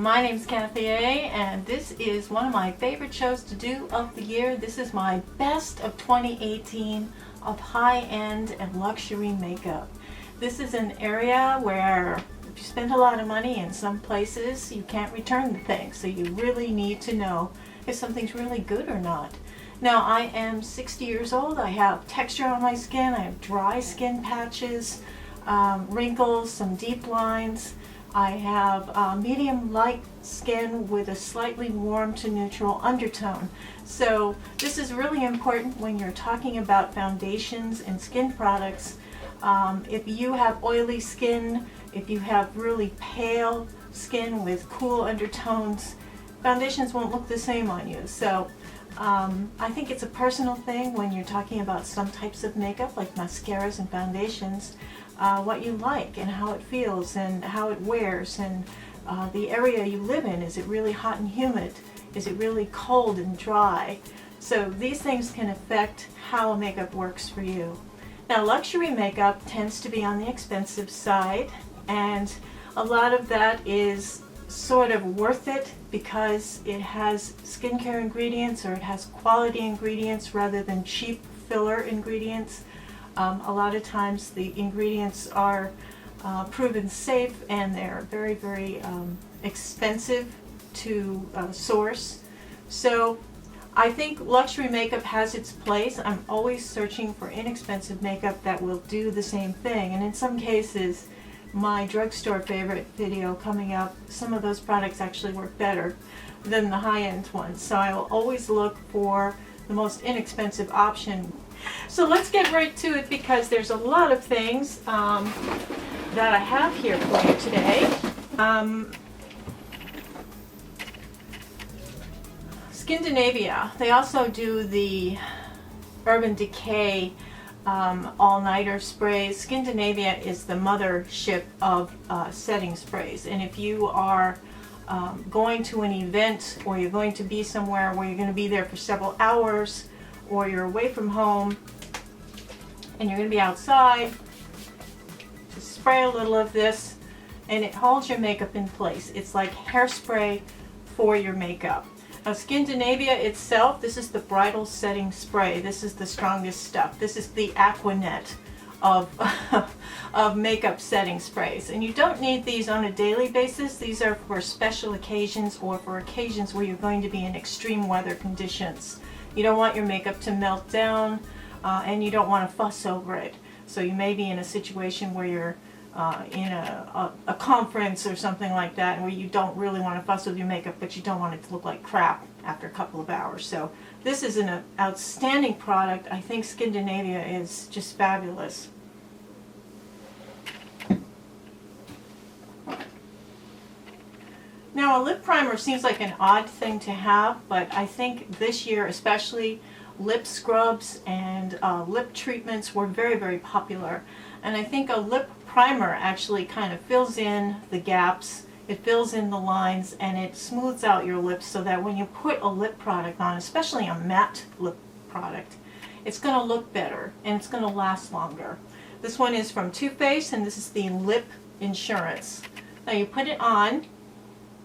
My name's Kathy A, and this is one of my favorite shows to do of the year. This is my best of 2018 of high-end and luxury makeup. This is an area where if you spend a lot of money in some places, you can't return the thing, so you really need to know if something's really good or not. Now, I am 60 years old. I have texture on my skin. I have dry skin patches, wrinkles, some deep lines. I have medium light skin with a slightly warm to neutral undertone. So this is really important when you're talking about foundations and skin products. If you have oily skin, if you have really pale skin with cool undertones, foundations won't look the same on you. So I think it's a personal thing when you're talking about some types of makeup like mascaras and foundations, what you like and how it feels and how it wears and the area you live in. Is it really hot and humid? Is it really cold and dry? So these things can affect how makeup works for you. Now, luxury makeup tends to be on the expensive side, and a lot of that is sort of worth it because it has skincare ingredients or it has quality ingredients rather than cheap filler ingredients. A lot of times the ingredients are proven safe and they're very, very expensive to source. So I think luxury makeup has its place. I'm always searching for inexpensive makeup that will do the same thing, and in some cases, my drugstore favorite video coming up, some of those products actually work better than the high-end ones. So I will always look for the most inexpensive option. So let's get right to it because there's a lot of things that I have here for you today. Skindinavia, they also do the Urban Decay all-nighter sprays. Skindinavia is the mothership of setting sprays, and if you are going to an event or you're going to be somewhere where you're going to be there for several hours, or you're away from home and you're going to be outside, just spray a little of this and it holds your makeup in place. It's like hairspray for your makeup. Now, Skindinavia itself, this is the bridal setting spray. This is the strongest stuff. This is the Aquanet of, of makeup setting sprays. And you don't need these on a daily basis. These are for special occasions or for occasions where you're going to be in extreme weather conditions. You don't want your makeup to melt down and you don't want to fuss over it. So you may be in a situation where you're in a conference or something like that where you don't really want to fuss with your makeup, but you don't want it to look like crap after a couple of hours. So this is an outstanding product. I think Skindinavia is just fabulous. Now, a lip primer seems like an odd thing to have, but I think this year especially lip scrubs and lip treatments were very, very popular. And I think a lip primer actually kind of fills in the gaps, it fills in the lines, and it smooths out your lips so that when you put a lip product on, especially a matte lip product, it's going to look better and it's going to last longer. This one is from Too Faced, and this is the Lip Insurance. Now you put it on,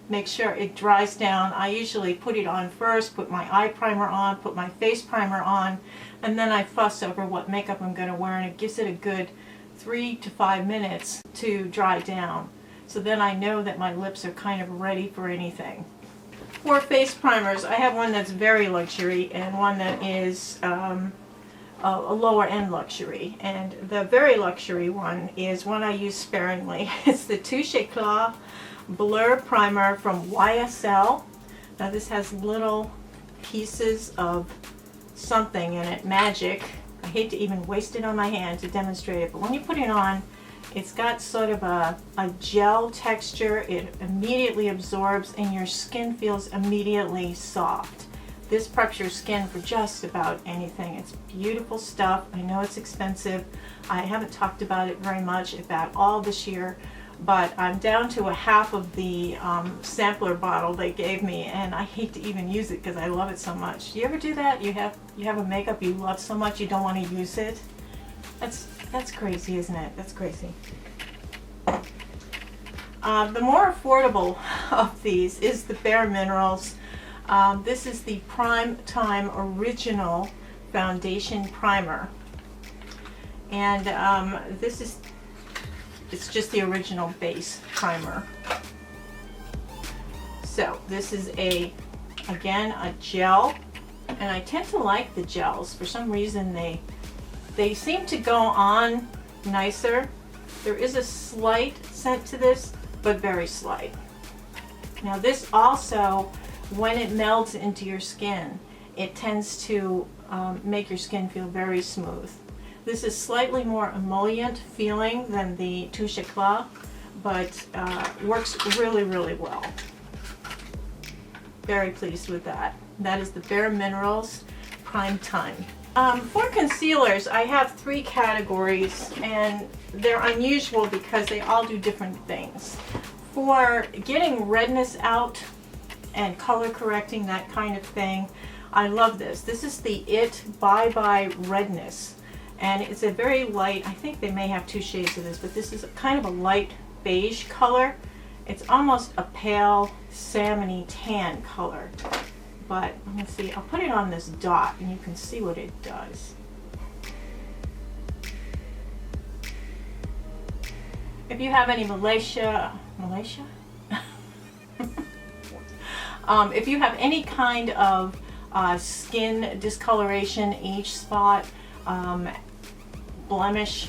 make sure it dries down. I usually put it on first, put my eye primer on, put my face primer on, and then I fuss over what makeup I'm going to wear, and it gives it a good 3 to 5 minutes to dry down. So then I know that my lips are kind of ready for anything. For face primers, I have one that's very luxury and one that is a lower end luxury. And the very luxury one is one I use sparingly. It's the Touche Eclat Blur Primer from YSL. Now this has little pieces of something in it, magic. I hate to even waste it on my hand to demonstrate it, but when you put it on, it's got sort of a gel texture. It immediately absorbs and your skin feels immediately soft. This preps your skin for just about anything. It's beautiful stuff. I know it's expensive. I haven't talked about it very much, if at all, this year, but I'm down to a half of the sampler bottle they gave me, and I hate to even use it because I love it so much. Do you ever do that? You have a makeup you love so much you don't want to use it? That's crazy, isn't it? That's crazy. The more affordable of these is the Bare Minerals. This is the Prime Time Original Foundation Primer. And it's just the original base primer. So this is again a gel, and I tend to like the gels. For some reason they seem to go on nicer. There is a slight scent to this, but very slight. Now this also, when it melds into your skin, it tends to make your skin feel very smooth. This is slightly more emollient feeling than the Touche Eclat, but works really, really well. Very pleased with that. That is the Bare Minerals Prime Time. For concealers, I have 3 categories, and they're unusual because they all do different things. For getting redness out and color correcting, that kind of thing, I love this. This is the It Bye Bye Redness, and it's a very light, I think they may have 2 shades of this, but this is kind of a light beige color. It's almost a pale salmony tan color. But let me see, I'll put it on this dot and you can see what it does. If you have any if you have any kind of skin discoloration, age spot, blemish,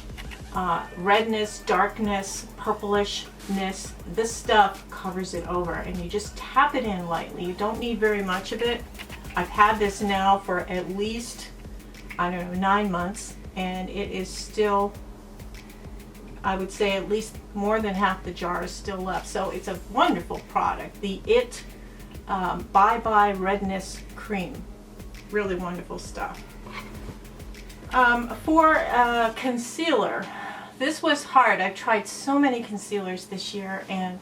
redness, darkness, purplishness, this stuff covers it over, and you just tap it in lightly. You don't need very much of it. I've had this now for at least, I don't know, 9 months, and it is still, I would say at least more than half the jar is still left. So it's a wonderful product. The It Bye Bye Redness Cream. Really wonderful stuff. For concealer, this was hard. I've tried so many concealers this year, and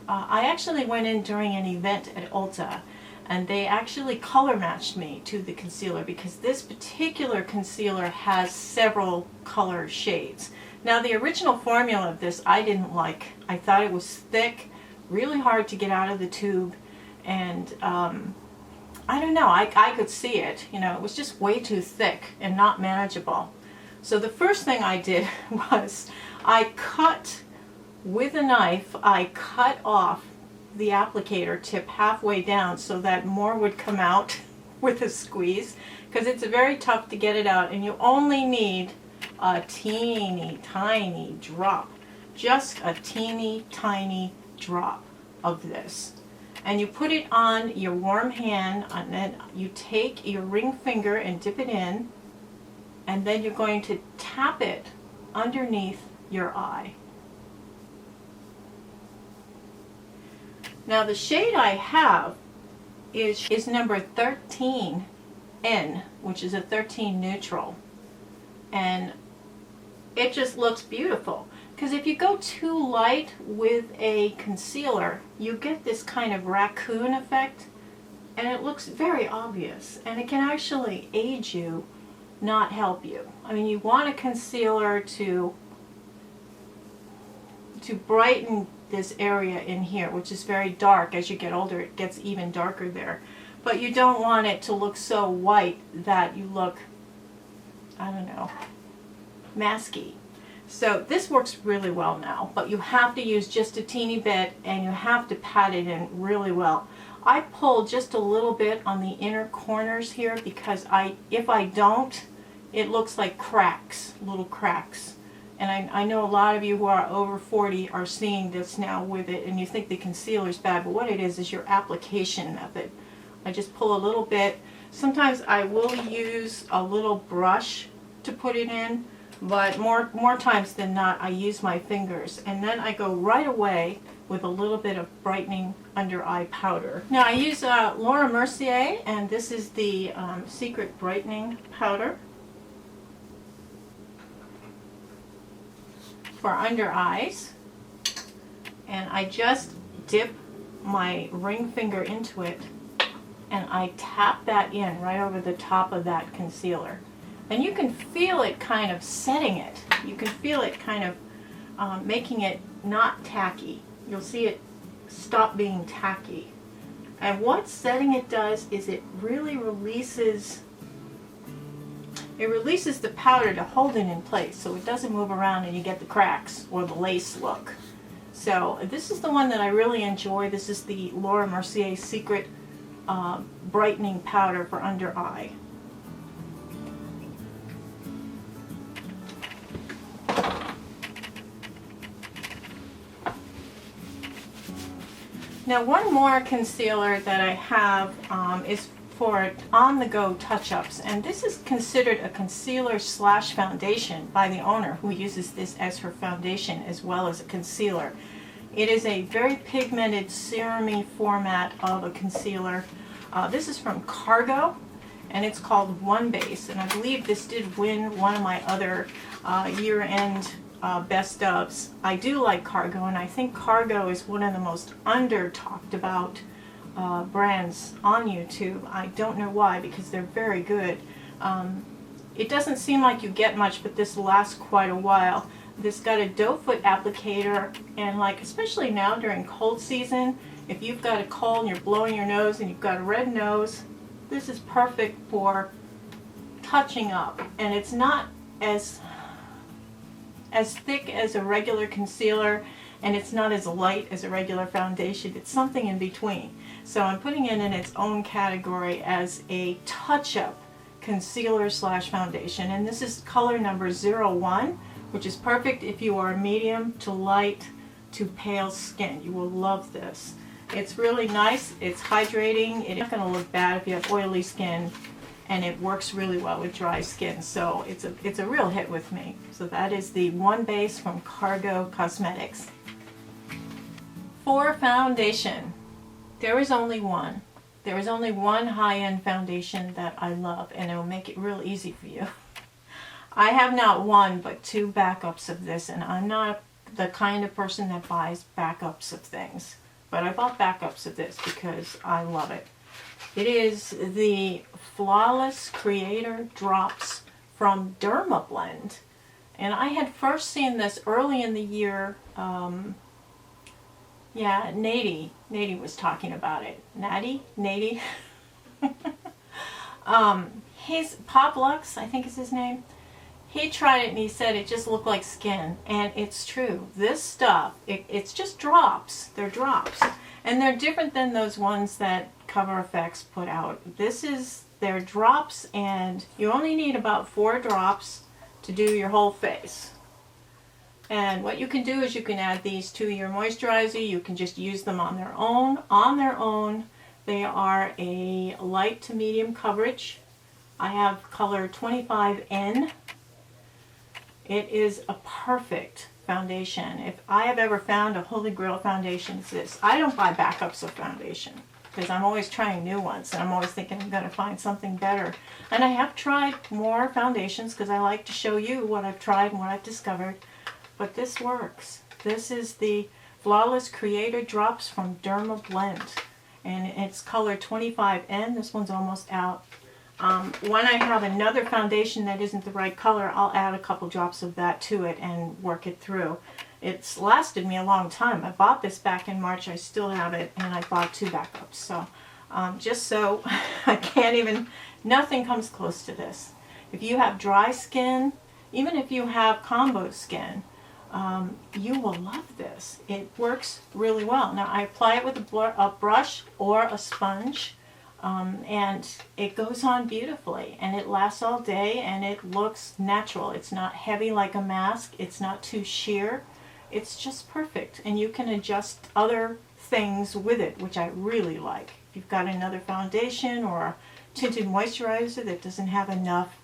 I actually went in during an event at Ulta, and they actually color matched me to the concealer because this particular concealer has several color shades. Now the original formula of this I didn't like. I thought it was thick, really hard to get out of the tube, and I don't know, I could see it, you know, it was just way too thick and not manageable. So the first thing I did was I cut, with a knife, I cut off the applicator tip halfway down so that more would come out with a squeeze, because it's very tough to get it out, and you only need a teeny tiny drop, just a teeny tiny drop of this. And you put it on your warm hand, and then you take your ring finger and dip it in, and then you're going to tap it underneath your eye. Now the shade I have is number 13N, which is a 13 neutral, and it just looks beautiful. Because if you go too light with a concealer, you get this kind of raccoon effect, and it looks very obvious, and it can actually aid you, not help you. I mean, you want a concealer to brighten this area in here, which is very dark. As you get older, it gets even darker there. But you don't want it to look so white that you look, I don't know, masky. So this works really well now, but you have to use just a teeny bit, and you have to pat it in really well. I pull just a little bit on the inner corners here because if I don't, it looks like cracks, little cracks. And I know a lot of you who are over 40 are seeing this now with it, and you think the concealer's bad, but what it is your application method. I just pull a little bit. Sometimes I will use a little brush to put it in, but more times than not I use my fingers, and then I go right away with a little bit of brightening under eye powder. Now I use Laura Mercier, and this is the Secret Brightening Powder for under eyes, and I just dip my ring finger into it and I tap that in right over the top of that concealer. And you can feel it kind of setting it. You can feel it kind of making it not tacky. you'll see it stop being tacky. And what setting it does is it really releases the powder to hold it in place so it doesn't move around and you get the cracks or the lace look. So this is the one that I really enjoy. This is the Laura Mercier Secret Brightening Powder for Under Eye. Now one more concealer that I have is for on-the-go touch-ups, and this is considered a concealer slash foundation by the owner, who uses this as her foundation as well as a concealer. It is a very pigmented serum-y format of a concealer. This is from Cargo, and it's called One Base, and I believe this did win one of my other year-end best ofs. I do like Cargo, and I think Cargo is one of the most under-talked about brands on YouTube. I don't know why, because they're very good. It doesn't seem like you get much, but this lasts quite a while. This got a doe foot applicator, and like especially now during cold season, if you've got a cold and you're blowing your nose and you've got a red nose, this is perfect for touching up. And it's not as thick as a regular concealer, and it's not as light as a regular foundation. It's something in between. So I'm putting it in its own category as a touch-up concealer slash foundation, and this is color number 01, which is perfect if you are medium to light to pale skin. You will love this. It's really nice, it's hydrating, it's not going to look bad if you have oily skin, and it works really well with dry skin, so it's a real hit with me. So that is the One Base from Cargo Cosmetics. For foundation, there is only one. There is only one high-end foundation that I love, and it will make it real easy for you. I have not one but two backups of this, and I'm not the kind of person that buys backups of things, but I bought backups of this because I love it. It is the Flawless Creator Drops from Dermablend, and I had first seen this early in the year. Yeah, Nady was talking about it. Nady? His Pop Lux, I think is his name. He tried it and he said it just looked like skin, and it's true. This stuff, it's just drops. They're drops, and they're different than those ones that Cover FX put out. This is their drops, and you only need about 4 drops to do your whole face. And what you can do is you can add these to your moisturizer. You can just use them on their own. They are a light to medium coverage. I have color 25N. It is a perfect foundation. If I have ever found a holy grail foundation, it's this. I don't buy backups of foundation because I'm always trying new ones, and I'm always thinking I'm going to find something better. And I have tried more foundations because I like to show you what I've tried and what I've discovered. But this works. This is the Flawless Creator Drops from Dermablend, and it's color 25N. This one's almost out. When I have another foundation that isn't the right color, I'll add a couple drops of that to it and work it through. It's lasted me a long time. I bought this back in March. I still have it, and I bought 2 backups. So just so I can't even, nothing comes close to this. If you have dry skin, even if you have combo skin, you will love this. It works really well. Now I apply it with a brush or a sponge, and it goes on beautifully, and it lasts all day, and it looks natural. It's not heavy like a mask. It's not too sheer. It's just perfect, and you can adjust other things with it, which I really like. If you've got another foundation or a tinted moisturizer that doesn't have enough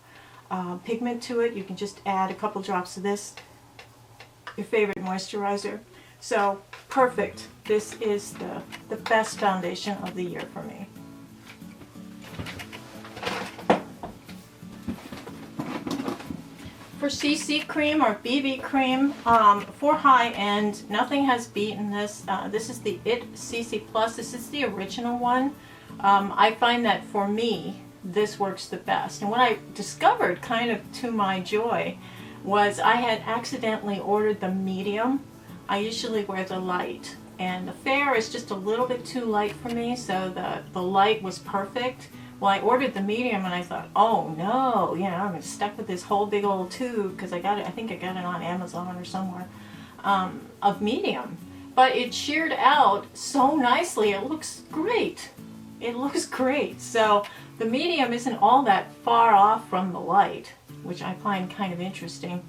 pigment to it, you can just add a couple drops of this, your favorite moisturizer. So perfect. This is the best foundation of the year for me. For CC cream or BB cream, for high end, nothing has beaten this. This is the IT CC Plus. This is the original one. I find that for me, this works the best. And what I discovered, kind of to my joy, was I had accidentally ordered the medium. I usually wear the light, and the fair is just a little bit too light for me, so the light was perfect. Well, I ordered the medium and I thought, oh no, you know, I'm stuck with this whole big old tube, because I got it, I think I got it on Amazon or somewhere, of medium. But it sheared out so nicely, it looks great. It looks great. So the medium isn't all that far off from the light, which I find kind of interesting.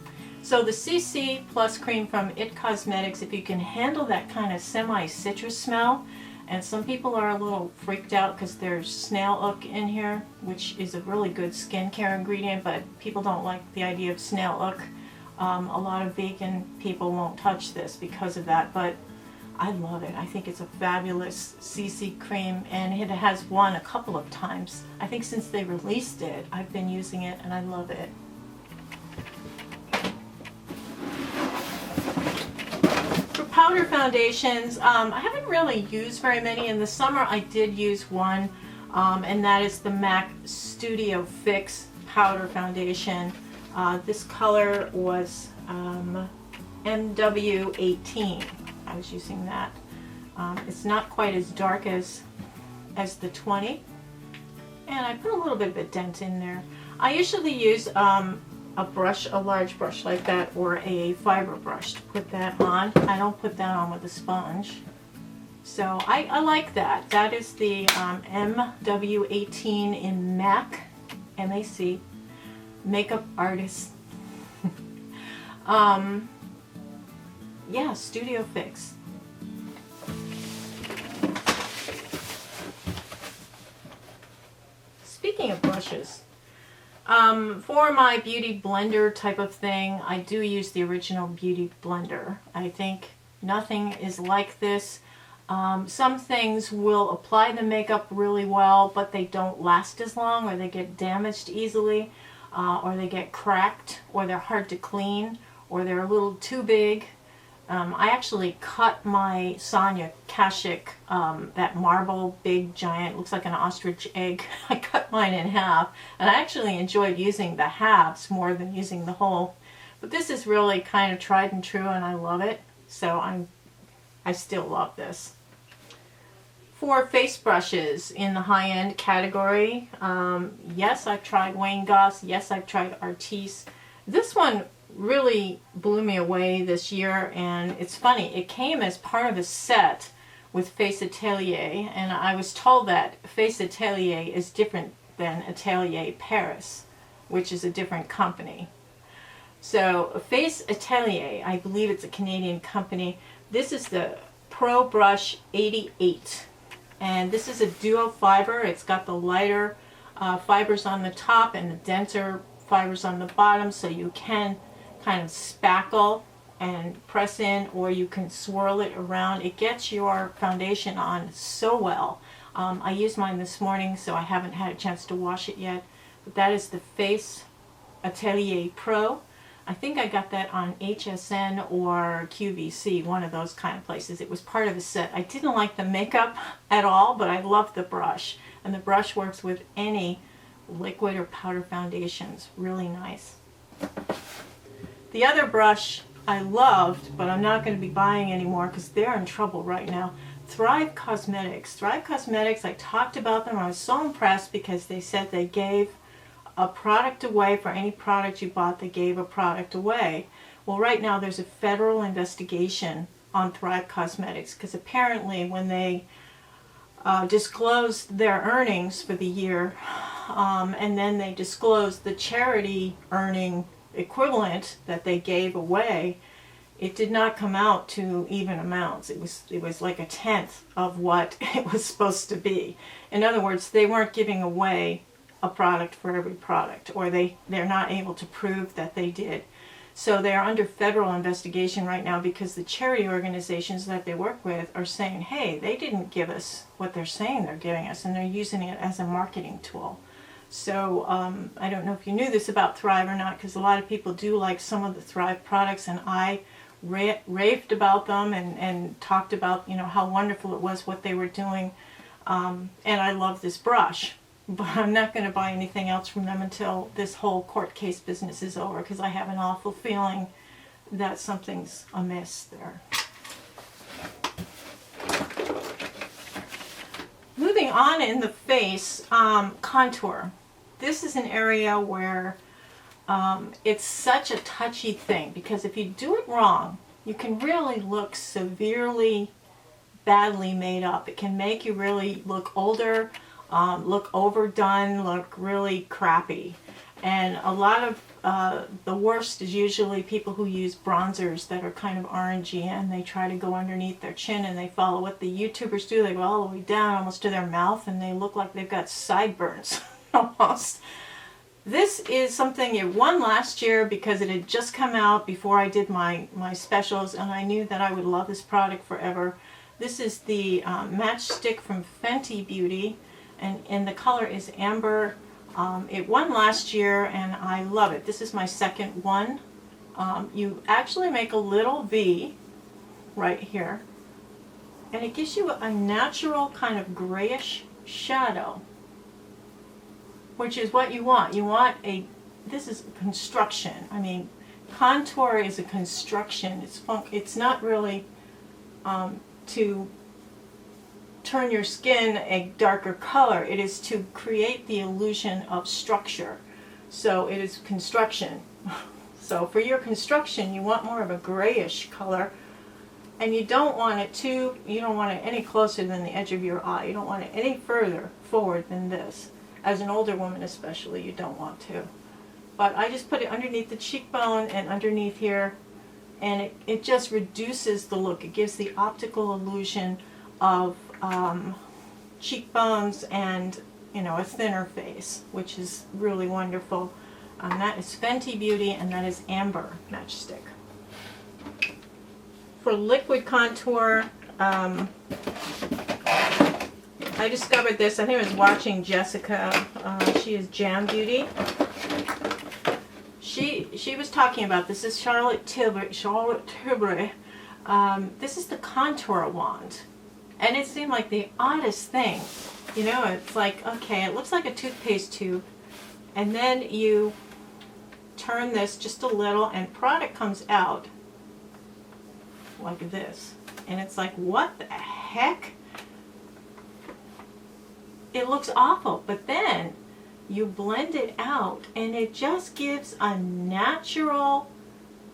So the CC Plus Cream from IT Cosmetics, if you can handle that kind of semi-citrus smell, and some people are a little freaked out because there's snail oak in here, which is a really good skincare ingredient, but people don't like the idea of snail oak. A lot of vegan people won't touch this because of that, but I love it. I think it's a fabulous CC cream, and it has won a couple of times. I think since they released it, I've been using it and I love it. Powder foundations, I haven't really used very many. In the summer I did use one, and that is the MAC Studio Fix powder foundation. This color was MW18. I was using that. It's not quite as dark as the 20, and I put a little bit of a dent in there. I usually use a brush, a large brush like that, or a fiber brush to put that on. I don't put that on with a sponge. So I like that. That is the MW18 in MAC, M-A-C, Makeup Artist. Yeah, Studio Fix. Speaking of brushes, for my beauty blender type of thing, I do use the original beauty blender. I think nothing is like this. Some things will apply the makeup really well, but they don't last as long, or they get damaged easily, or they get cracked, or they're hard to clean, or they're a little too big. I actually cut my Sonia Kashuk, that marble, big, giant, looks like an ostrich egg. I cut mine in half, and I actually enjoyed using the halves more than using the whole. But this is really kind of tried and true, and I love it. So I still love this. For face brushes in the high-end category, yes, I've tried Wayne Goss. Yes, I've tried Artis. This one really blew me away this year, and it's funny, it came as part of a set with Face Atelier, and I was told that Face Atelier is different than Atelier Paris, which is a different company. So Face Atelier, I believe it's a Canadian company. This is the Pro Brush 88, and this is a duo fiber. It's got the lighter fibers on the top and the denser fibers on the bottom, so you can kind of spackle and press in, or you can swirl it around. It gets your foundation on so well. I used mine this morning, so I haven't had a chance to wash it yet. But that is the Face Atelier Pro. I think I got that on HSN or QVC, one of those kind of places. It was part of a set. I didn't like the makeup at all, but I love the brush. And the brush works with any liquid or powder foundations. Really nice. The other brush I loved, but I'm not going to be buying anymore because they're in trouble right now. Thrive Cosmetics. Thrive Cosmetics, I talked about them. I was so impressed because they said they gave a product away. For any product you bought, they gave a product away. Well, right now there's a federal investigation on Thrive Cosmetics because apparently when they disclosed their earnings for the year, and then they disclosed the charity earning equivalent that they gave away, it did not come out to even amounts. It was like a tenth of what it was supposed to be. In other words, they weren't giving away a product for every product, or they're not able to prove that they did. So they're under federal investigation right now because the charity organizations that they work with are saying, hey, they didn't give us what they're saying they're giving us, and they're using it as a marketing tool. So I don't know if you knew this about Thrive or not, because a lot of people do like some of the Thrive products, and I raved about them and talked about, you know, how wonderful it was what they were doing, and I love this brush. But I'm not going to buy anything else from them until this whole court case business is over, because I have an awful feeling that something's amiss there. Moving on in the face, contour. This is an area where it's such a touchy thing, because if you do it wrong, you can really look severely badly made up. It can make you really look older, look overdone, look really crappy. And a lot of the worst is usually people who use bronzers that are kind of orangey, and they try to go underneath their chin, and they follow what the YouTubers do. They go all the way down almost to their mouth, and they look like they've got sideburns almost. This is something it won last year because it had just come out before I did my specials, and I knew that I would love this product forever. This is the Matchstick from Fenty Beauty, and the color is Amber. It won last year, and I love it. This is my second one. You actually make a little V right here, and it gives you a natural kind of grayish shadow, which is what you want. You want this is construction. I mean, contour is a construction. It's not really to turn your skin a darker color. It is to create the illusion of structure. So it is construction. So for your construction, you want more of a grayish color, and you don't want it any closer than the edge of your eye. You don't want it any further forward than this. As an older woman especially, you don't want to. But I just put it underneath the cheekbone and underneath here, and it just reduces the look. It gives the optical illusion of cheekbones and, you know, a thinner face, which is really wonderful. That is Fenty Beauty, and that is Amber Matchstick. For liquid contour, I discovered this. I think I was watching Jessica. She is Jam Beauty. She was talking about this. This is Charlotte Tilbury. This is the contour wand. And it seemed like the oddest thing. You know, it's like, okay, it looks like a toothpaste tube, and then you turn this just a little, and product comes out like this. And it's like, what the heck? It looks awful, but then you blend it out, and it just gives a natural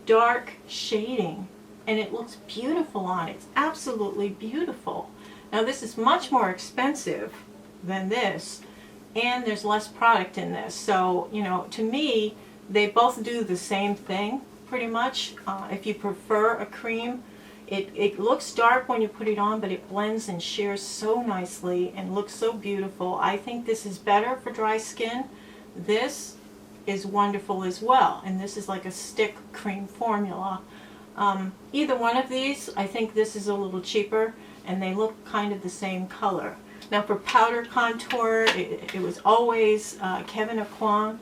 dark shading. And it looks beautiful on it. It's absolutely beautiful. Now this is much more expensive than this, and there's less product in this. So, you know, to me, they both do the same thing pretty much. If you prefer a cream, it looks dark when you put it on, but it blends and sheers so nicely and looks so beautiful. I think this is better for dry skin. This is wonderful as well, and this is like a stick cream formula. Either one of these, I think this is a little cheaper, and they look kind of the same color. Now for powder contour, it was always Kevin Aucoin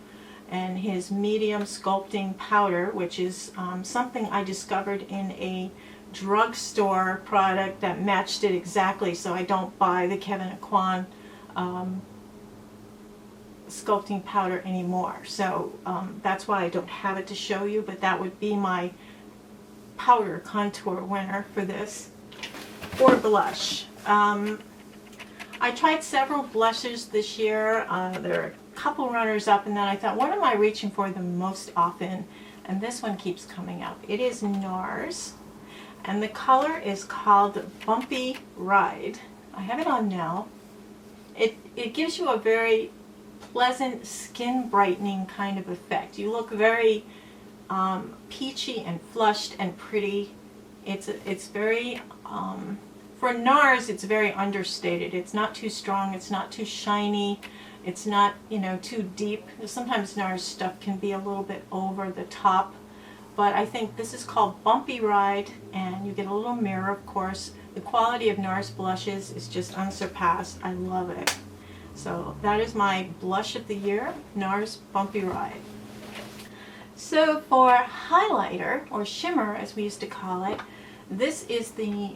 and his medium sculpting powder, which is something I discovered in a drugstore product that matched it exactly, so I don't buy the Kevin Aucoin sculpting powder anymore. So that's why I don't have it to show you, but that would be my powder contour winner for this. For blush, I tried several blushes this year. There are a couple runners up, and then I thought, what am I reaching for the most often? And this one keeps coming up. It is NARS, and the color is called Bumpy Ride. I have it on now. It gives you a very pleasant skin brightening kind of effect. You look very peachy and flushed and pretty. It's very for NARS, it's very understated. It's not too strong, it's not too shiny, it's not, you know, too deep. Sometimes NARS stuff can be a little bit over the top, but I think this is called Bumpy Ride, and you get a little mirror, of course. The quality of NARS blushes is just unsurpassed. I love it. So that is my blush of the year, NARS Bumpy Ride. So for highlighter, or shimmer as we used to call it, this is the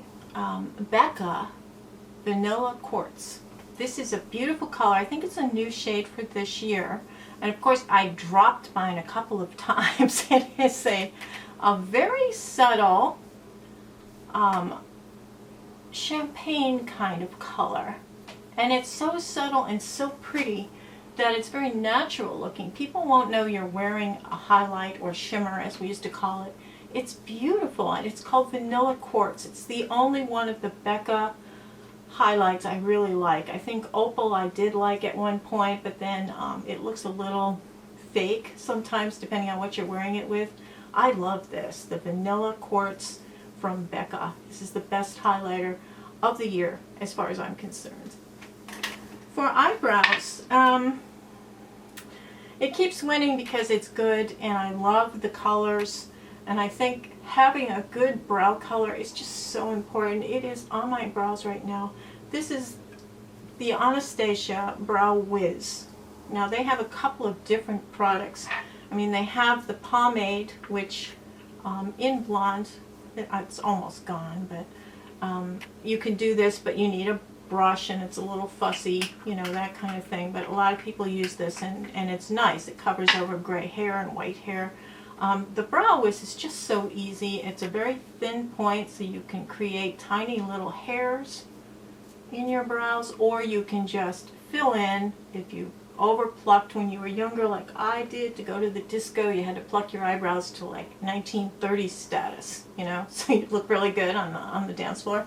Becca Vanilla Quartz. This is a beautiful color. I think it's a new shade for this year. And of course I dropped mine a couple of times. It is a very subtle champagne kind of color. And it's so subtle and so pretty that it's very natural looking. People won't know you're wearing a highlight or shimmer, as we used to call it. It's beautiful, and it's called Vanilla Quartz. It's the only one of the Becca highlights I really like. I think Opal I did like at one point, but then it looks a little fake sometimes depending on what you're wearing it with. I love this, the Vanilla Quartz from Becca. This is the best highlighter of the year as far as I'm concerned. For eyebrows, it keeps winning because it's good, and I love the colors, and I think having a good brow color is just so important. It is on my brows right now. This is the Anastasia Brow Wiz. Now they have a couple of different products. I mean, they have the pomade, which in blonde, it's almost gone, but you can do this, but you need a brush, and it's a little fussy, you know, that kind of thing. But a lot of people use this, and it's nice. It covers over gray hair and white hair. The Brow Wiz is just so easy. It's a very thin point, so you can create tiny little hairs in your brows, or you can just fill in. If you over plucked when you were younger, like I did, to go to the disco, you had to pluck your eyebrows to like 1930s status, you know, so you'd look really good on the dance floor.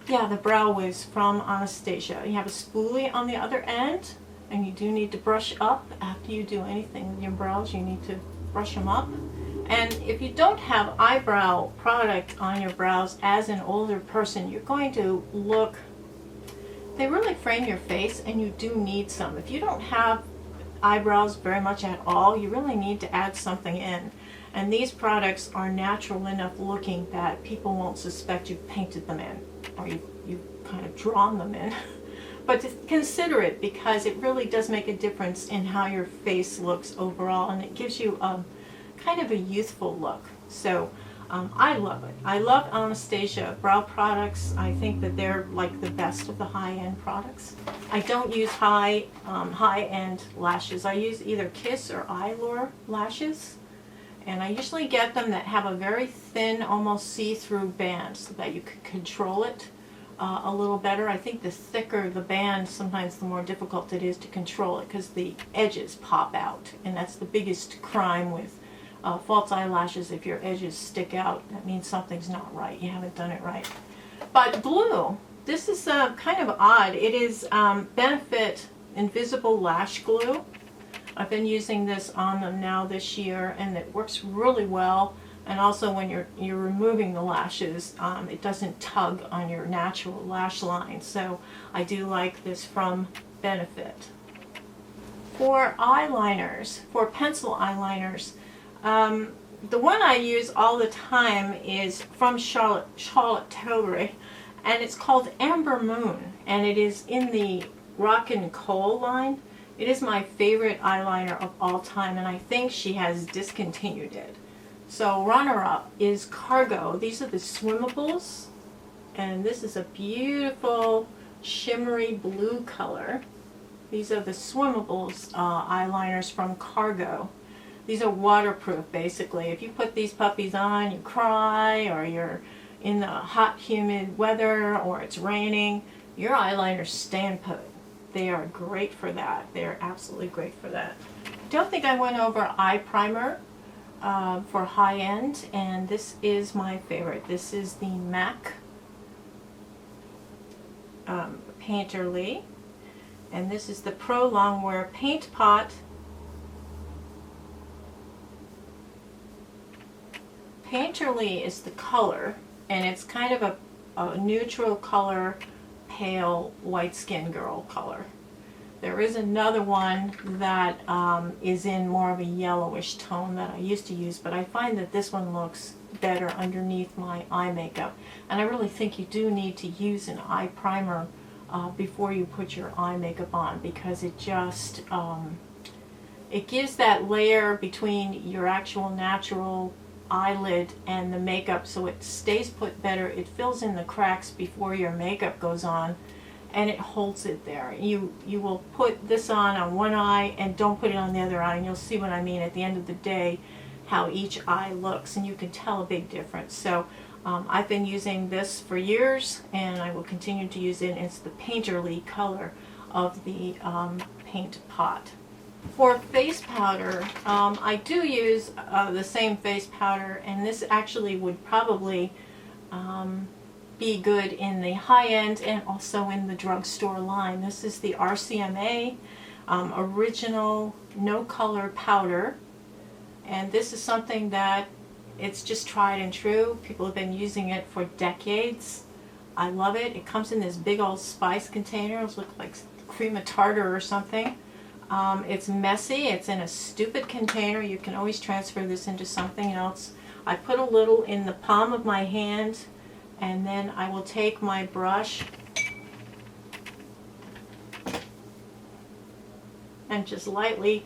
Yeah, the Brow Wiz from Anastasia. You have a spoolie on the other end, and you do need to brush up after you do anything with your brows. You need to brush them up. And if you don't have eyebrow product on your brows as an older person, you're going to look, they really frame your face, and you do need some. If you don't have eyebrows very much at all, you really need to add something in. And these products are natural enough looking that people won't suspect you've painted them in, or you've kind of drawn them in. But to consider it, because it really does make a difference in how your face looks overall, and it gives you kind of a youthful look. So I love it. I love Anastasia brow products. I think that they're like the best of the high-end products. I don't use high-end lashes. I use either Kiss or Eyeliners lashes. And I usually get them that have a very thin, almost see-through band, so that you can control it a little better. I think the thicker the band, sometimes the more difficult it is to control it, because the edges pop out. And that's the biggest crime with false eyelashes. If your edges stick out, that means something's not right. You haven't done it right. But glue, this is kind of odd. It is Benefit Invisible Lash Glue. I've been using this on them now this year, and it works really well. And also when you're removing the lashes, it doesn't tug on your natural lash line. So I do like this from Benefit. For eyeliners, for pencil eyeliners, the one I use all the time is from Charlotte Tilbury, and it's called Amber Moon, and it is in the Rock and Coal line. It is my favorite eyeliner of all time, and I think she has discontinued it. So runner-up is Cargo. These are the swimmables, and this is a beautiful shimmery blue color. These are the swimmables eyeliners from Cargo. These are waterproof, basically. If you put these puppies on, you cry, or you're in the hot, humid weather, or it's raining, your eyeliners stand put. They are great for that. They're absolutely great for that. I don't think I went over eye primer for high end, and this is my favorite. This is the MAC Painterly, and this is the Pro Longwear Paint Pot. Painterly is the color, and it's kind of a neutral color, pale white skin girl color. There is another one that is in more of a yellowish tone that I used to use, but I find that this one looks better underneath my eye makeup. And I really think you do need to use an eye primer before you put your eye makeup on, because it just it gives that layer between your actual natural eyelid and the makeup, so it stays put better. It fills in the cracks before your makeup goes on, and it holds it there. You will put this on one eye and don't put it on the other eye, and you'll see what I mean at the end of the day, how each eye looks, and you can tell a big difference. So I've been using this for years, and I will continue to use it. It's the painterly color of the paint pot. For face powder, I do use the same face powder, and this actually would probably be good in the high-end and also in the drugstore line. This is the RCMA original no color powder, and this is something that it's just tried and true. People have been using it for decades. I love it. It comes in this big old spice container. It looks like cream of tartar or something. It's messy. It's in a stupid container. You can always transfer this into something else. I put a little in the palm of my hand, and then I will take my brush and just lightly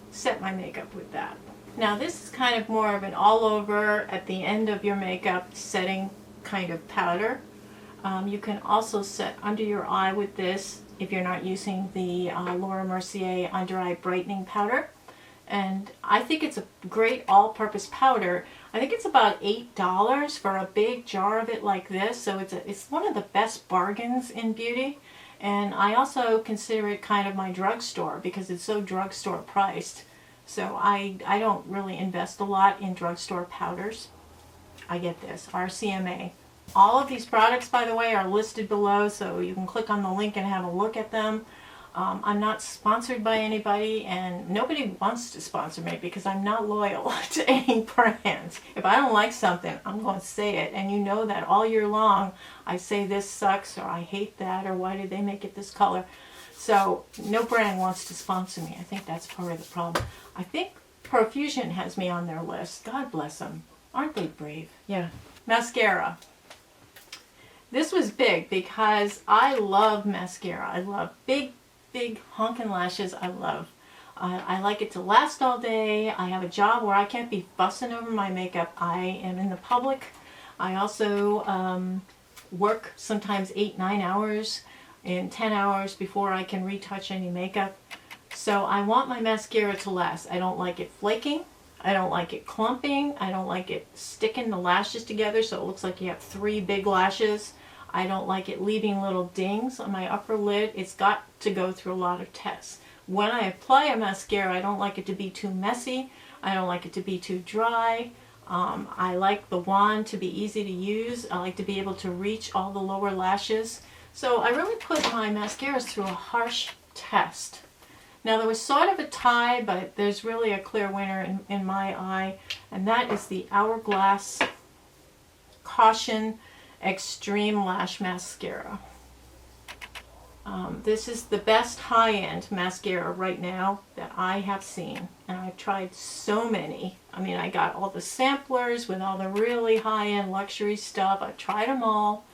set my makeup with that. Now this is kind of more of an all over at the end of your makeup setting kind of powder. You can also set under your eye with this if you're not using the Laura Mercier under eye brightening powder. And I think it's a great all-purpose powder. I think it's about $8 for a big jar of it like this, so it's one of the best bargains in beauty. And I also consider it kind of my drugstore because it's so drugstore priced. So I don't really invest a lot in drugstore powders. I get this, RCMA. All of these products, by the way, are listed below, so you can click on the link and have a look at them. I'm not sponsored by anybody, and nobody wants to sponsor me because I'm not loyal to any brand. If I don't like something, I'm going to say it, and you know that all year long I say this sucks, or I hate that, or why did they make it this color. So no brand wants to sponsor me. I think that's part of the problem. I think Profusion has me on their list. God bless them. Aren't they brave? Yeah. Mascara. This was big because I love mascara. I love big honking lashes. I like it to last all day. I have a job where I can't be fussing over my makeup. I am in the public. I also work sometimes 8-9 hours and 10 hours before I can retouch any makeup. So I want my mascara to last. I don't like it flaking. I don't like it clumping. I don't like it sticking the lashes together so it looks like you have 3 big lashes. I don't like it leaving little dings on my upper lid. It's got to go through a lot of tests. When I apply a mascara, I don't like it to be too messy. I don't like it to be too dry. I like the wand to be easy to use. I like to be able to reach all the lower lashes. So I really put my mascaras through a harsh test. Now there was sort of a tie, but there's really a clear winner in my eye, and that is the Hourglass Caution Extreme Lash Mascara. This is the best high-end mascara right now that I have seen, and I've tried so many. I mean, I got all the samplers with all the really high-end luxury stuff. I've tried them all,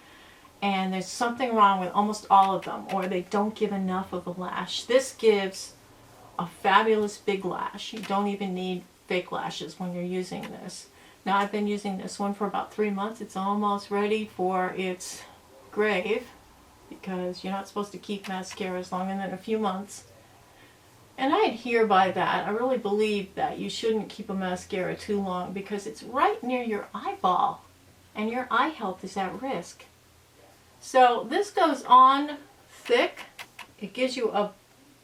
and there's something wrong with almost all of them, or they don't give enough of a lash. This gives a fabulous big lash. You don't even need fake lashes when you're using this. Now I've been using this one for about 3 months. It's almost ready for its grave because you're not supposed to keep mascaras longer than a few months. And I adhere by that. I really believe that you shouldn't keep a mascara too long because it's right near your eyeball and your eye health is at risk. So this goes on thick. It gives you a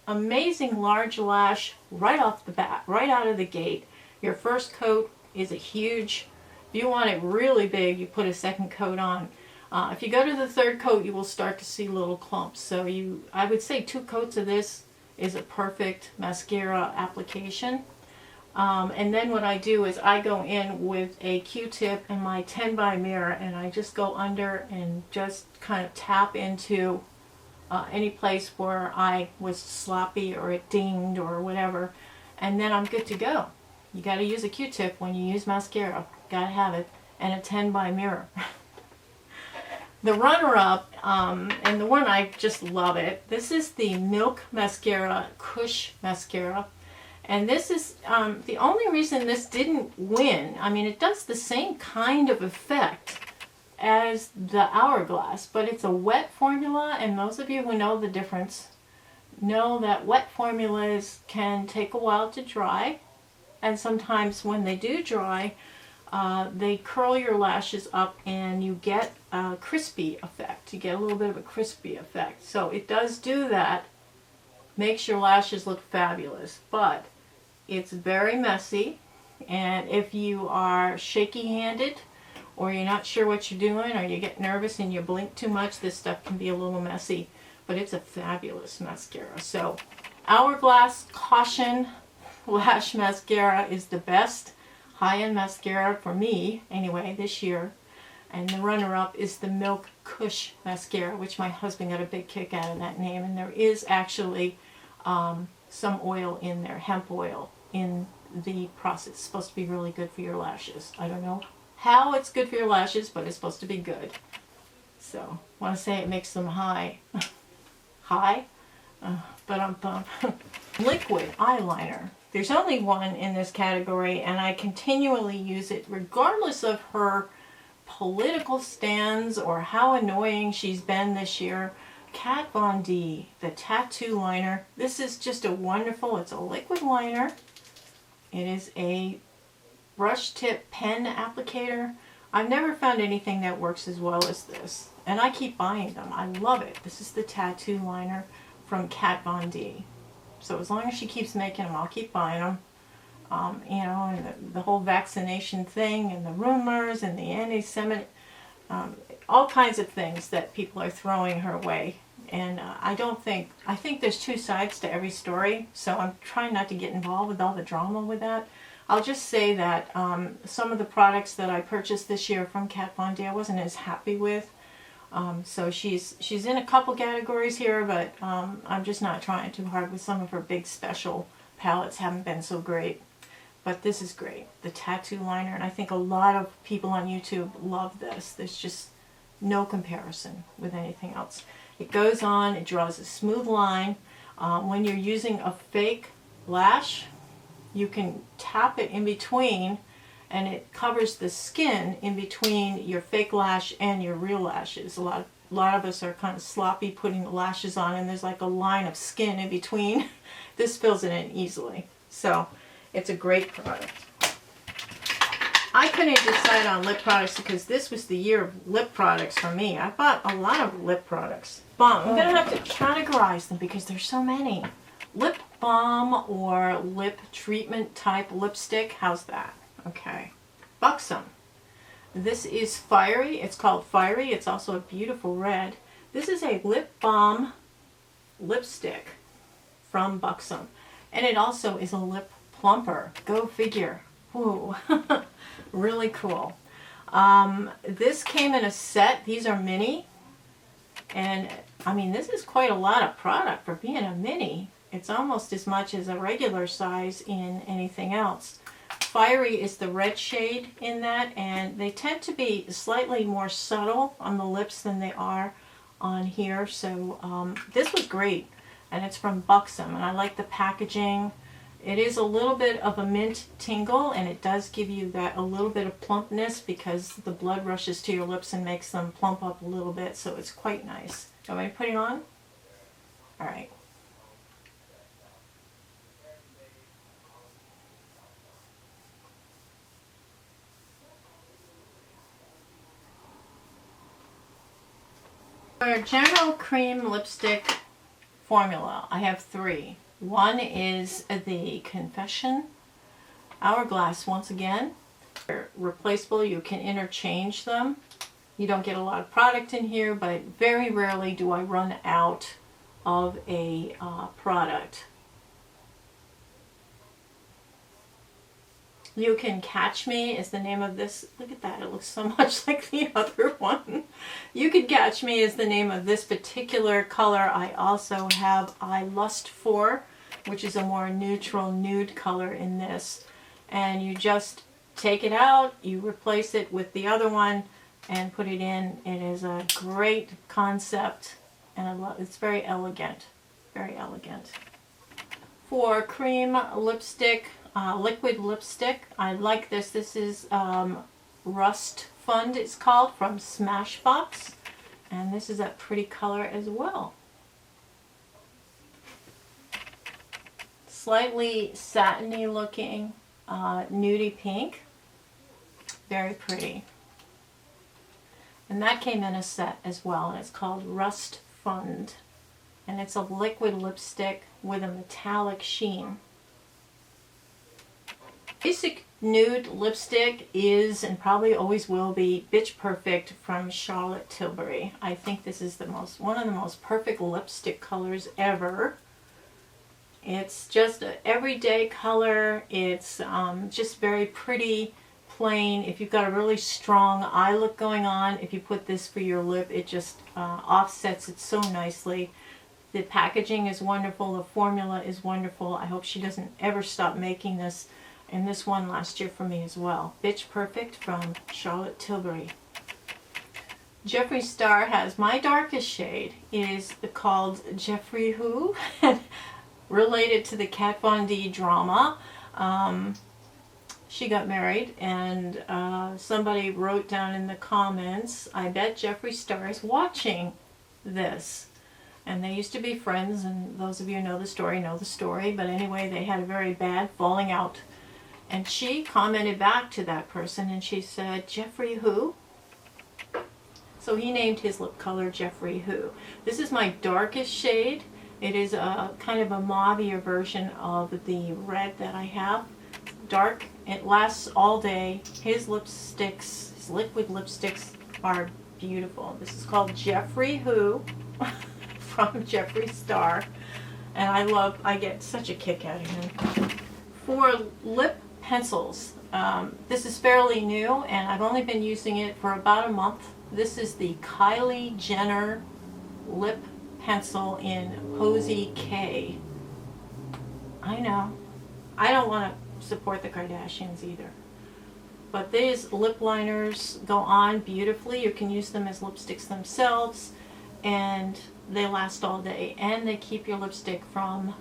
amazing large lash right off the bat, right out of the gate. Your first coat is a huge. If you want it really big, you put a second coat on. If you go to the third coat, you will start to see little clumps. So I would say 2 coats of this is a perfect mascara application. And then what I do is I go in with a Q-tip and my 10 by mirror, and I just go under and just kind of tap into any place where I was sloppy or it dinged or whatever, and then I'm good to go. You got to use a Q-tip when you use mascara. Got to have it, and a 10 by mirror. The runner-up, and the one I just love it, this is the Milk Mascara Kush Mascara. And this is the only reason this didn't win. I mean, it does the same kind of effect as the Hourglass, but it's a wet formula, and those of you who know the difference know that wet formulas can take a while to dry, and sometimes when they do dry, they curl your lashes up and you get a crispy effect. You get a little bit of a crispy effect. So it does do that, makes your lashes look fabulous, but it's very messy, and if you are shaky-handed or you're not sure what you're doing or you get nervous and you blink too much, this stuff can be a little messy, but it's a fabulous mascara. So Hourglass Caution Lash Mascara is the best high-end mascara for me, anyway, this year. And the runner-up is the Milk Kush Mascara, which my husband got a big kick out of that name. And there is actually some oil in there, hemp oil, in the process. It's supposed to be really good for your lashes. I don't know how it's good for your lashes, but it's supposed to be good. So, I want to say it makes them high. High? But liquid eyeliner. There's only one in this category, and I continually use it regardless of her political stands or how annoying she's been this year. Kat Von D, the Tattoo Liner. This is just a wonderful, it's a liquid liner. It is a brush tip pen applicator. I've never found anything that works as well as this, and I keep buying them. I love it. This is the Tattoo Liner from Kat Von D. So as long as she keeps making them, I'll keep buying them. You know, and the whole vaccination thing and the rumors and the anti-Semitic, all kinds of things that people are throwing her way. And I think there's two sides to every story, so I'm trying not to get involved with all the drama with that. I'll just say that some of the products that I purchased this year from Kat Von D I wasn't as happy with. So she's in a couple categories here, but I'm just not trying too hard with some of her big special palettes. Haven't been so great. But this is great, the Tattoo Liner, and I think a lot of people on YouTube love this. There's just no comparison with anything else. It goes on, it draws a smooth line. When you're using a fake lash, you can tap it in between, and it covers the skin in between your fake lash and your real lashes. A lot of us are kind of sloppy putting the lashes on, and there's like a line of skin in between. This fills it in easily. So it's a great product. I couldn't decide on lip products because this was the year of lip products for me. I bought a lot of lip products. I'm going to have to categorize them because there's so many. Lip balm or lip treatment type lipstick. How's that? Okay. Buxom. This is Fiery. It's called Fiery. It's also a beautiful red. This is a lip balm lipstick from Buxom. And it also is a lip plumper. Go figure. Whoa. Really cool. This came in a set. These are mini. And I mean, this is quite a lot of product for being a mini. It's almost as much as a regular size in anything else. Fiery is the red shade in that, and they tend to be slightly more subtle on the lips than they are on here. So this was great, and it's from Buxom, and I like the packaging. It is a little bit of a mint tingle, and it does give you that a little bit of plumpness because the blood rushes to your lips and makes them plump up a little bit, so it's quite nice. Do you want me to put it on? All right. For General Cream Lipstick formula, I have three. One is the Confession Hourglass once again. They're replaceable. You can interchange them. You don't get a lot of product in here, but very rarely do I run out of a product. You Can Catch Me is the name of this. Look at that. It looks so much like the other one. You Can Catch Me is the name of this particular color. I also have I Lust For, which is a more neutral nude color in this. And you just take it out, you replace it with the other one, and put it in. It is a great concept, and I love, it's very elegant. Very elegant. For cream lipstick, liquid lipstick, I like this. This is Rust Fund, it's called, from Smashbox. And this is a pretty color as well. slightly satiny looking nudie pink. Very pretty. And that came in a set as well, and it's called Rust Fund. And it's a liquid lipstick with a metallic sheen. Basic nude lipstick is, and probably always will be, Bitch Perfect from Charlotte Tilbury. I think this is one of the most perfect lipstick colors ever. It's just an everyday color. It's just very pretty, plain. If you've got a really strong eye look going on, if you put this for your lip, it just offsets it so nicely. The packaging is wonderful. The formula is wonderful. I hope she doesn't ever stop making this. And this one last year for me as well. Bitch Perfect from Charlotte Tilbury. Jeffree Star has my darkest shade. It is called Jeffree Who, related to the Kat Von D drama. She got married, and somebody wrote down in the comments, I bet Jeffree Star is watching this. And they used to be friends, and those of you who know the story, but anyway, they had a very bad falling out. And she commented back to that person, and she said, Jeffree Who? So he named his lip color Jeffree Who. This is my darkest shade. It is a kind of a mauve-ier version of the red that I have. Dark. It lasts all day. His lipsticks, his liquid lipsticks are beautiful. This is called Jeffree Who from Jeffree Star. And I get such a kick out of him. For lip pencils, this is fairly new, and I've only been using it for about a month. This is the Kylie Jenner lip pencil in Posy K. I know, I don't want to support the Kardashians either, but these lip liners go on beautifully. You can use them as lipsticks themselves, and they last all day, and they keep your lipstick from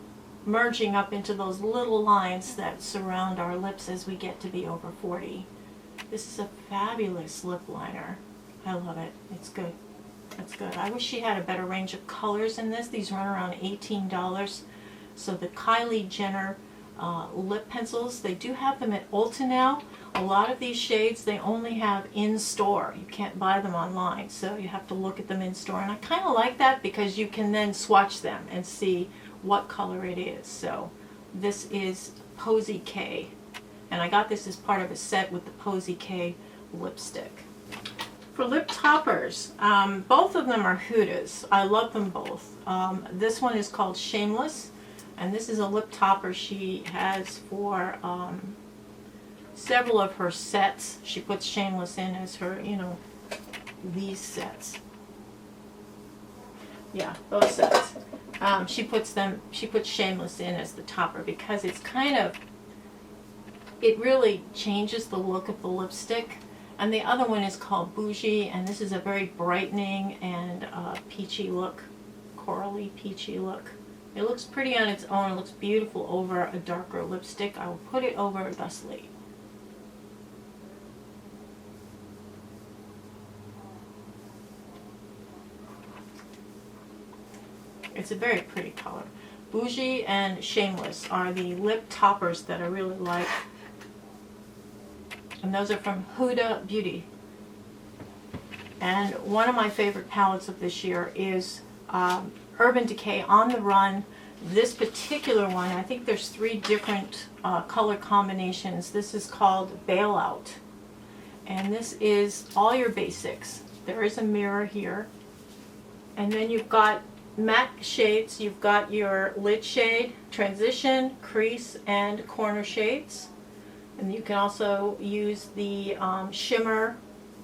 merging up into those little lines that surround our lips as we get to be over 40. This is a fabulous lip liner. I love it. It's good. It's good. I wish she had a better range of colors in this. These run around $18. So the Kylie Jenner lip pencils, they do have them at Ulta now. A lot of these shades they only have in store. You can't buy them online, so you have to look at them in store. And I kind of like that because you can then swatch them and see what color it is. So this is Posy K, and I got this as part of a set with the Posy K lipstick. For lip toppers, both of them are Huda's. I love them both. This one is called Shameless, and this is a lip topper she has for several of her sets. She puts Shameless in as her, these sets. Yeah, those sets. She puts Shameless in as the topper because it's it really changes the look of the lipstick. And the other one is called Bougie, and this is a very brightening and peachy look, corally peachy look. It looks pretty on its own. It looks beautiful over a darker lipstick. I will put it over thusly. It's a very pretty color. Bougie and Shameless are the lip toppers that I really like. And those are from Huda Beauty. And one of my favorite palettes of this year is Urban Decay On the Run. This particular one, I think there's 3 different color combinations. This is called Bailout. And this is all your basics. There is a mirror here. And then you've got matte shades. You've got your lid shade, transition, crease, and corner shades. And you can also use the shimmer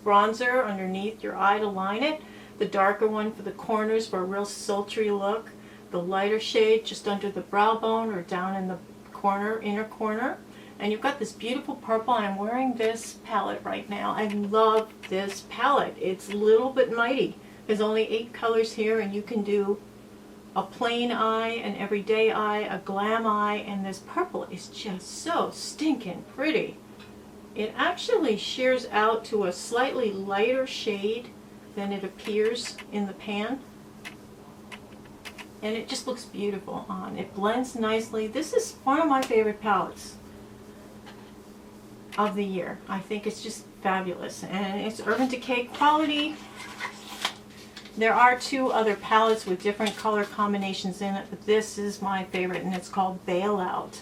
bronzer underneath your eye to line it. The darker one for the corners for a real sultry look. The lighter shade just under the brow bone or down in the corner, inner corner. And you've got this beautiful purple, and I'm wearing this palette right now. I love this palette. It's little but mighty. There's only 8 colors here, and you can do a plain eye, an everyday eye, a glam eye, and this purple is just so stinking pretty. It actually shears out to a slightly lighter shade than it appears in the pan. and it just looks beautiful on. It blends nicely. This is one of my favorite palettes of the year. I think it's just fabulous, and it's Urban Decay quality. There are two other palettes with different color combinations in it, but this is my favorite, and it's called Bailout.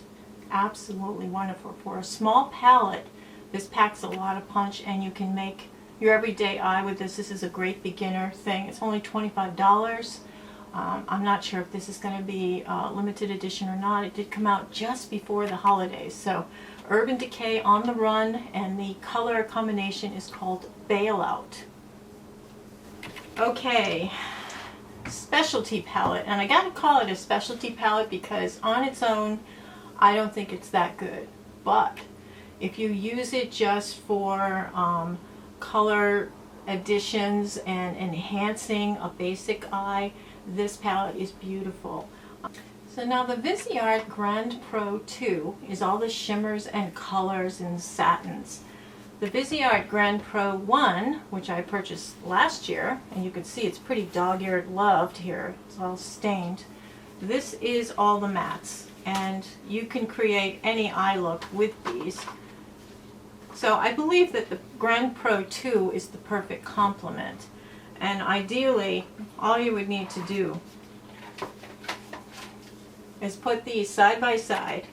Absolutely wonderful. For a small palette, this packs a lot of punch, and you can make your everyday eye with this. This is a great beginner thing. It's only $25. I'm not sure if this is going to be limited edition or not. It did come out just before the holidays. So Urban Decay On the Run, and the color combination is called Bailout. Okay, specialty palette, and I gotta call it a specialty palette because on its own I don't think it's that good, but if you use it just for color additions and enhancing a basic eye, this palette is beautiful. So now the Viseart Grand Pro 2 is all the shimmers and colors and satins. The Viseart Grand Pro 1, which I purchased last year, and you can see it's pretty dog-eared loved here, it's all stained. This is all the mattes, and you can create any eye look with these. So I believe that the Grand Pro 2 is the perfect complement, and ideally all you would need to do is put these side by side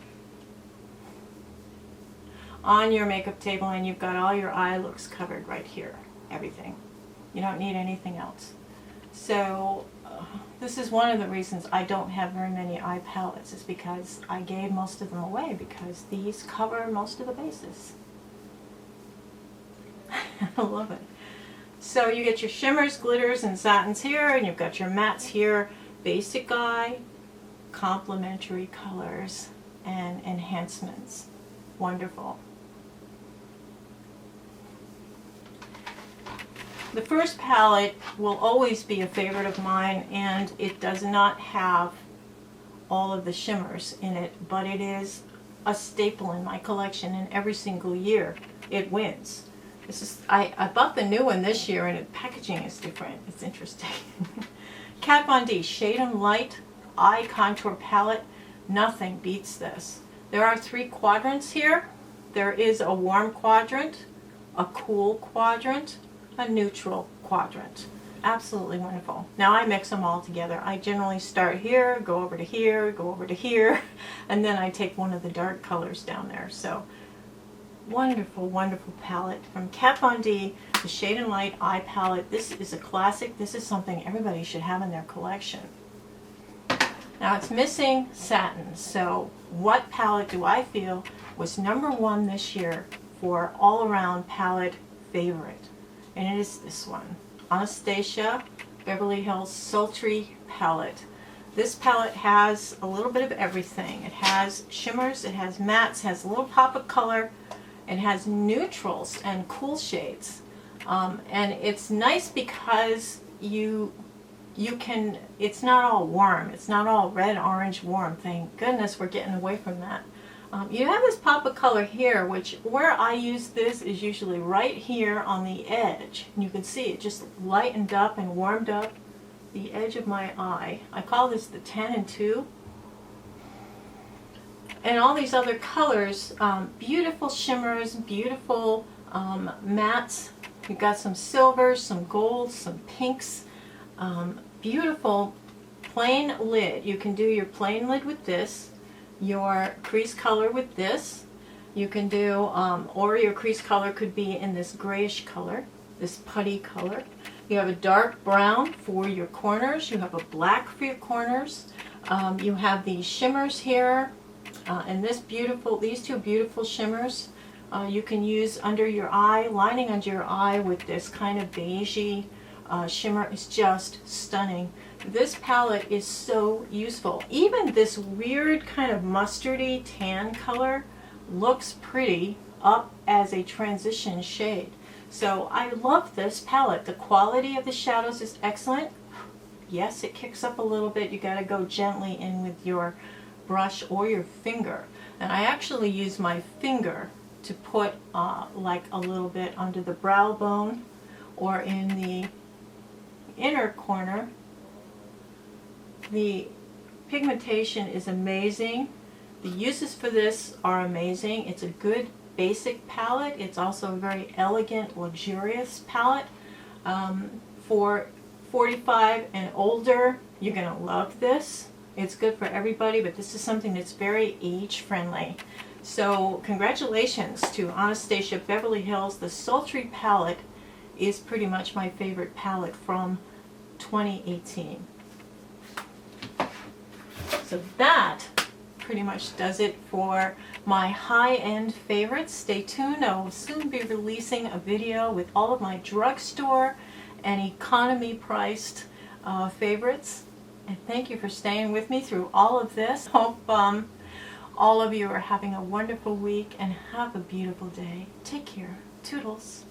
on your makeup table, and you've got all your eye looks covered right here. Everything. You don't need anything else. So this is one of the reasons I don't have very many eye palettes, is because I gave most of them away because these cover most of the bases. I love it. So you get your shimmers, glitters, and satins here, and you've got your mattes here. Basic eye, complementary colors, and enhancements. Wonderful. The first palette will always be a favorite of mine, and it does not have all of the shimmers in it, but it is a staple in my collection, and every single year it wins. This is I bought the new one this year, and the packaging is different. It's interesting. Kat Von D Shade and Light Eye Contour Palette. Nothing beats this. There are 3 quadrants here. There is a warm quadrant, a cool quadrant, a neutral quadrant. Absolutely wonderful. Now I mix them all together. I generally start here, go over to here, go over to here, and then I take one of the dark colors down there. So wonderful, wonderful palette from Kat Von D, the Shade and Light Eye Palette. This is a classic. This is something everybody should have in their collection. Now it's missing satins, so what palette do I feel was #1 this year for all-around palette favorite? And it is this one, Anastasia Beverly Hills Sultry Palette. This palette has a little bit of everything. It has shimmers, it has mattes, has a little pop of color, it has neutrals and cool shades. And it's nice because you can, it's not all warm, it's not all red, orange, warm. Thank goodness we're getting away from that. You have this pop of color here, which where I use this is usually right here on the edge. And you can see it just lightened up and warmed up the edge of my eye. I call this the 10 and 2. And all these other colors, beautiful shimmers, beautiful mattes. You've got some silvers, some golds, some pinks. Beautiful plain lid. You can do your plain lid with this, your crease color with this. You can do, or your crease color could be in this grayish color, this putty color. You have a dark brown for your corners. You have a black for your corners. You have these shimmers here, and these two beautiful shimmers. You can use under your eye, lining under your eye with this kind of beigey shimmer. Is just stunning. This palette is so useful. Even this weird kind of mustardy tan color looks pretty up as a transition shade. So I love this palette. The quality of the shadows is excellent. Yes, it kicks up a little bit. You got to go gently in with your brush or your finger. And I actually use my finger to put like a little bit under the brow bone or in the inner corner, the pigmentation is amazing. The uses for this are amazing. It's a good basic palette. It's also a very elegant, luxurious palette. For 45 and older, you're going to love this. It's good for everybody, but this is something that's very age friendly. So congratulations to Anastasia Beverly Hills. The Sultry palette is pretty much my favorite palette from 2018. So that pretty much does it for my high-end favorites. Stay tuned. I will soon be releasing a video with all of my drugstore and economy priced favorites. And thank you for staying with me through all of this. Hope all of you are having a wonderful week and have a beautiful day. Take care. Toodles.